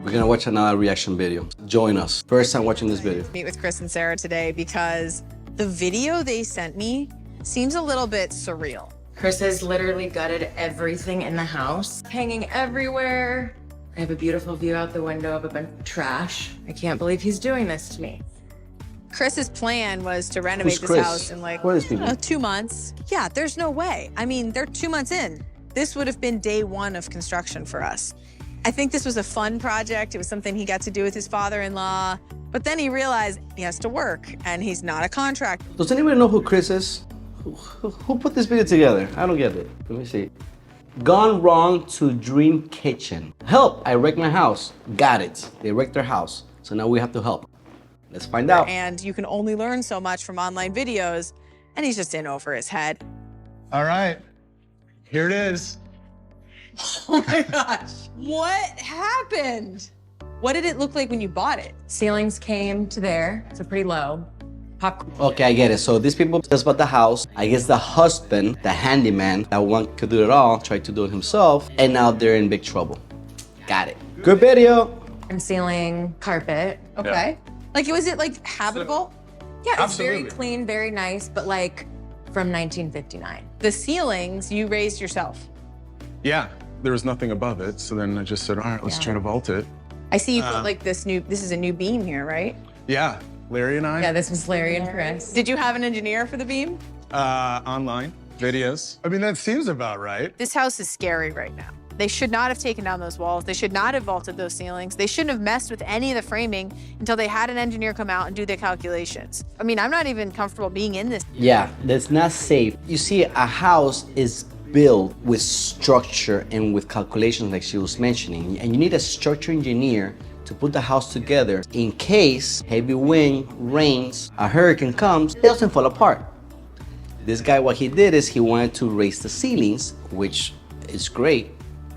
We're gonna watch another reaction video. Join us. First time watching this video. Meet with Chris and Sarah today because the video they sent me seems a little bit surreal. Chris has literally gutted everything in the house, hanging everywhere. I have a beautiful view out the window of a bunch of trash. I can't believe he's doing this to me. Chris's plan was to renovate Who's this Chris? house in like, Who are these people? 2 months. Yeah, there's no way. I mean, they're 2 months in. This would have been day one of construction for us. I think this was a fun project. It was something he got to do with his father-in-law. But then he realized he has to work and he's not a contractor. Does anybody know who Chris is? Who put this video together? I don't get it. Let me see. Gone wrong to dream kitchen. Help, I wrecked my house. Got it. They wrecked their house. So now we have to help. Let's find out. And you can only learn so much from online videos, and he's just in over his head. All right, here it is. Oh my gosh. What happened? What did it look like when you bought it? Ceilings came to there, so pretty low. Okay, I get it. So these people just bought the house. I guess the husband, the handyman, that one could do it all, tried to do it himself, and now they're in big trouble. Got it. Good video. And ceiling, carpet. Okay. Like, was it like habitable? Yeah, it's very Absolutely. clean, very nice, but like from 1959. The ceilings you raised yourself. Yeah, there was nothing above it, so then I just said, all right, let's try to vault it. I see you put like this is a new beam here, right? Yeah, Larry and I, Yeah, this was Larry and Chris. Did you have an engineer for the beam? online, videos. I mean, that seems about right. This house is scary right now. They should not have taken down those walls. They should not have vaulted those ceilings. They shouldn't have messed with any of the framing until they had an engineer come out and do the calculations. I mean, I'm not even comfortable being in this. Yeah, that's not safe. You see, a house is built with structure and with calculations like she was mentioning. And you need a structural engineer to put the house together in case heavy wind, rains, a hurricane comes, it doesn't fall apart. This guy, what he did is he wanted to raise the ceilings, which is great.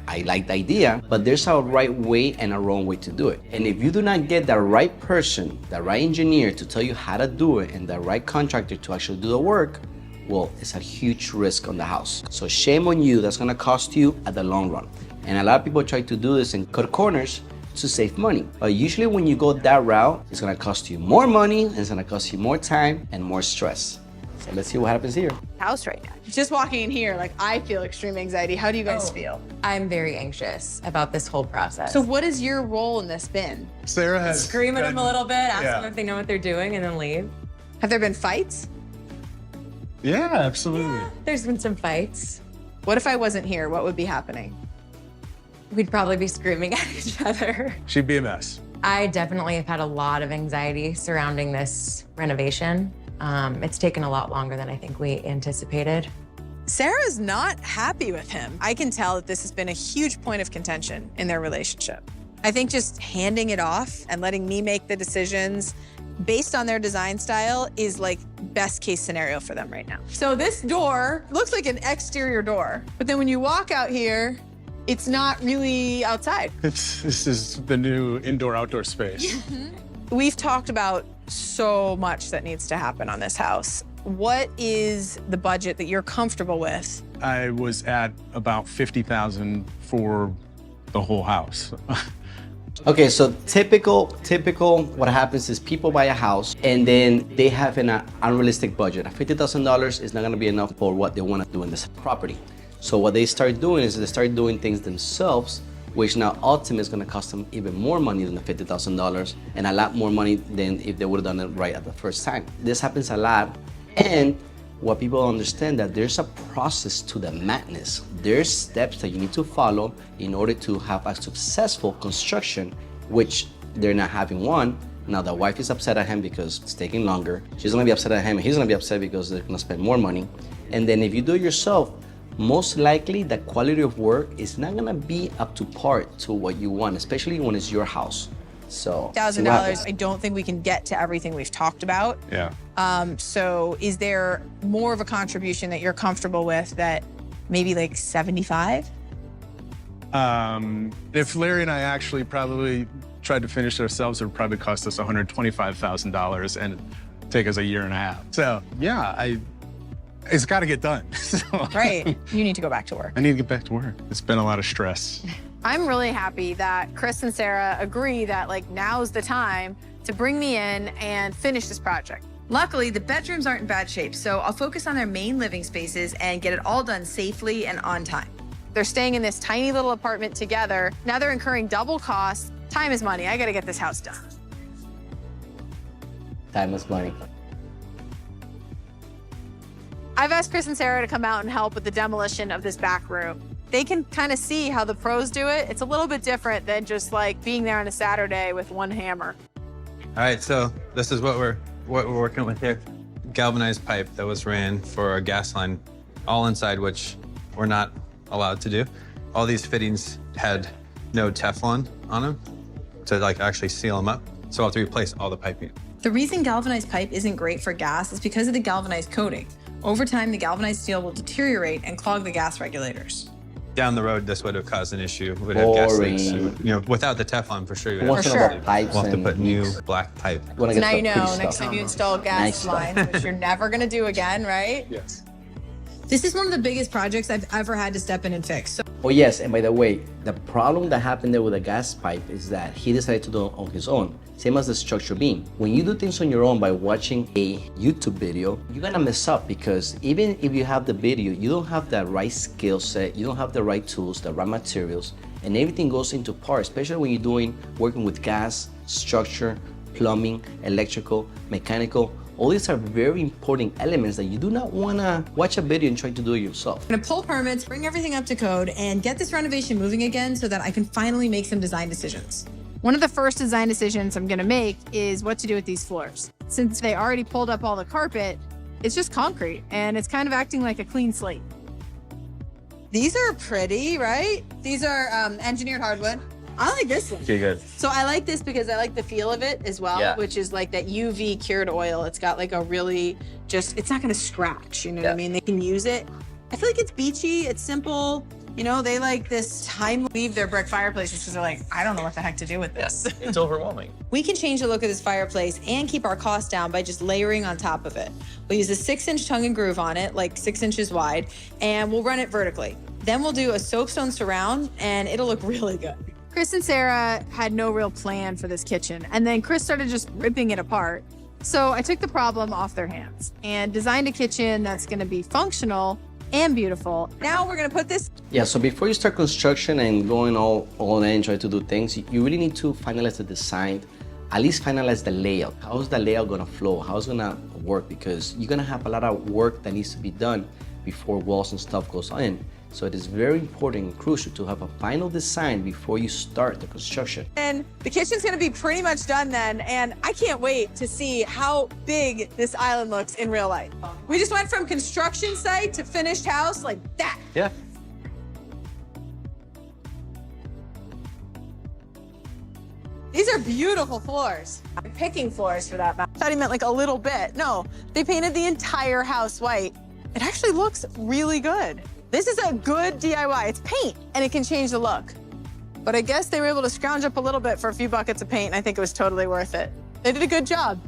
I like the idea, but there's a right way and a wrong way to do it. And if you do not get the right person, the right engineer to tell you how to do it, and the right contractor to actually do the work, well, it's a huge risk on the house. So shame on you, that's gonna cost you at the long run. And a lot of people try to do this and cut corners to save money. But usually when you go that route, it's gonna cost you more money, and it's gonna cost you more time and more stress. So let's see what happens here. House right now. Just walking in here, like, I feel extreme anxiety. How do you guys feel? I'm very anxious about this whole process. So what has your role in this been? Sarah has scream at them a little bit, ask Yeah. them if they know what they're doing, and then leave. Have there been fights? Yeah, absolutely. There's been some fights. What if I wasn't here? What would be happening? We'd probably be screaming at each other. She'd be a mess. I definitely have had a lot of anxiety surrounding this renovation. It's taken a lot longer than I think we anticipated. Sarah's not happy with him. I can tell that this has been a huge point of contention in their relationship. I think just handing it off and letting me make the decisions based on their design style is like best case scenario for them right now. So this door looks like an exterior door, but then when you walk out here, it's not really outside. This is the new indoor-outdoor space. We've talked about so much that needs to happen on this house. What is the budget that you're comfortable with? I was at about 50,000 for the whole house. Okay, so typical, what happens is people buy a house and then they have an unrealistic budget. $50,000 is not gonna be enough for what they wanna do in this property. So what they start doing is they start doing things themselves, which now ultimately is gonna cost them even more money than the $50,000 and a lot more money than if they would've done it right at the first time. This happens a lot, and what people understand that there's a process to the madness. There's steps that you need to follow in order to have a successful construction, which they're not having one. Now the wife is upset at him because it's taking longer. She's gonna be upset at him, and he's gonna be upset because they're gonna spend more money. And then if you do it yourself, most likely the quality of work is not gonna be up to par to what you want, especially when it's your house. So $1,000, I don't think we can get to everything we've talked about. Yeah. So is there more of a contribution that you're comfortable with that maybe like 75? If Larry and I actually probably tried to finish it ourselves, it would probably cost us $125,000 and take us a year and a half. So yeah, it's got to get done. So, Right, you need to go back to work. I need to get back to work. It's been a lot of stress. I'm really happy that Chris and Sarah agree that like now's the time to bring me in and finish this project. Luckily, the bedrooms aren't in bad shape, so I'll focus on their main living spaces and get it all done safely and on time. They're staying in this tiny little apartment together. Now they're incurring double costs. Time is money. I gotta get this house done. Time is money. I've asked Chris and Sarah to come out and help with the demolition of this back room. They can kind of see how the pros do it. It's a little bit different than just like being there on a Saturday with one hammer. All right, so this is what we're working with here. Galvanized pipe that was ran for a gas line, all inside, which we're not allowed to do. All these fittings had no Teflon on them to like actually seal them up. So I'll have to replace all the piping. The reason galvanized pipe isn't great for gas is because of the galvanized coating. Over time, the galvanized steel will deteriorate and clog the gas regulators. Down the road, this would have caused an issue. We'd have gas leaks. Boring. You know, without the Teflon, for sure, you would Once have, in a while, sure. pipes we'll have to and put new leaks. black pipe. You wanna So get now the you know, pretty next stuff. time you install gas Nice stuff. lines, which you're never gonna do again, right? Yes. This is one of the biggest projects I've ever had to step in and fix. So Oh yes, and by the way, the problem that happened there with the gas pipe is that he decided to do it on his own. Same as the structure beam. When you do things on your own by watching a YouTube video, you're gonna mess up because even if you have the video, you don't have the right skill set, you don't have the right tools, the right materials, and everything goes into part, especially when you're working with gas, structure, plumbing, electrical, mechanical. All these are very important elements that you do not wanna watch a video and try to do it yourself. I'm gonna pull permits, bring everything up to code, and get this renovation moving again so that I can finally make some design decisions. One of the first design decisions I'm gonna make is what to do with these floors. Since they already pulled up all the carpet, it's just concrete and it's kind of acting like a clean slate. These are pretty, right? These are engineered hardwood. I like this one. Okay, good. So I like this because I like the feel of it as well, Yeah. which is like that UV cured oil. It's got like a really it's not gonna scratch, you know what I mean? They can use it. I feel like it's beachy, it's simple. You know, they like this time leave their brick fireplaces because they're like, I don't know what the heck to do with this. It's overwhelming. We can change the look of this fireplace and keep our costs down by just layering on top of it. We'll use a 6-inch tongue and groove on it, like 6 inches wide, and we'll run it vertically. Then we'll do a soapstone surround and it'll look really good. Chris and Sarah had no real plan for this kitchen, and then Chris started just ripping it apart. So I took the problem off their hands and designed a kitchen that's gonna be functional and beautiful. Now we're gonna put this. Yeah, so before you start construction and going all in, try to do things, you really need to finalize the design, at least finalize the layout. How's the layout gonna flow? How's it gonna work? Because you're gonna have a lot of work that needs to be done before walls and stuff goes in. So it is very important and crucial to have a final design before you start the construction. And the kitchen's gonna be pretty much done then, and I can't wait to see how big this island looks in real life. We just went from construction site to finished house like that. Yeah. These are beautiful floors. I'm picking floors for that matter. I thought he meant like a little bit. No, they painted the entire house white. It actually looks really good. This is a good DIY. It's paint, and it can change the look. But I guess they were able to scrounge up a little bit for a few buckets of paint, and I think it was totally worth it. They did a good job.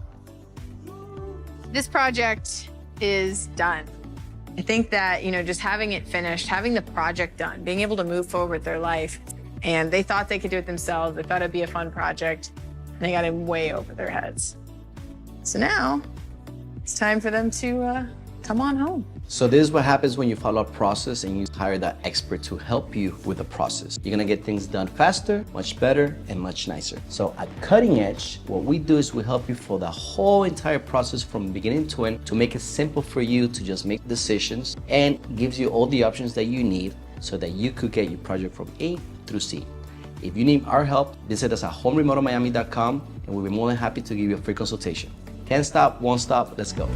This project is done. I think that, you know, just having it finished, having the project done, being able to move forward with their life, and they thought they could do it themselves. They thought it'd be a fun project, and they got it way over their heads. So now it's time for them to come on home. So this is what happens when you follow a process and you hire that expert to help you with the process. You're gonna get things done faster, much better, and much nicer. So at Cutting Edge, what we do is we help you for the whole entire process from beginning to end to make it simple for you to just make decisions and gives you all the options that you need so that you could get your project from A through C. If you need our help, visit us at homeremodelmiami.com and we'll be more than happy to give you a free consultation. Can't stop, won't stop, let's go.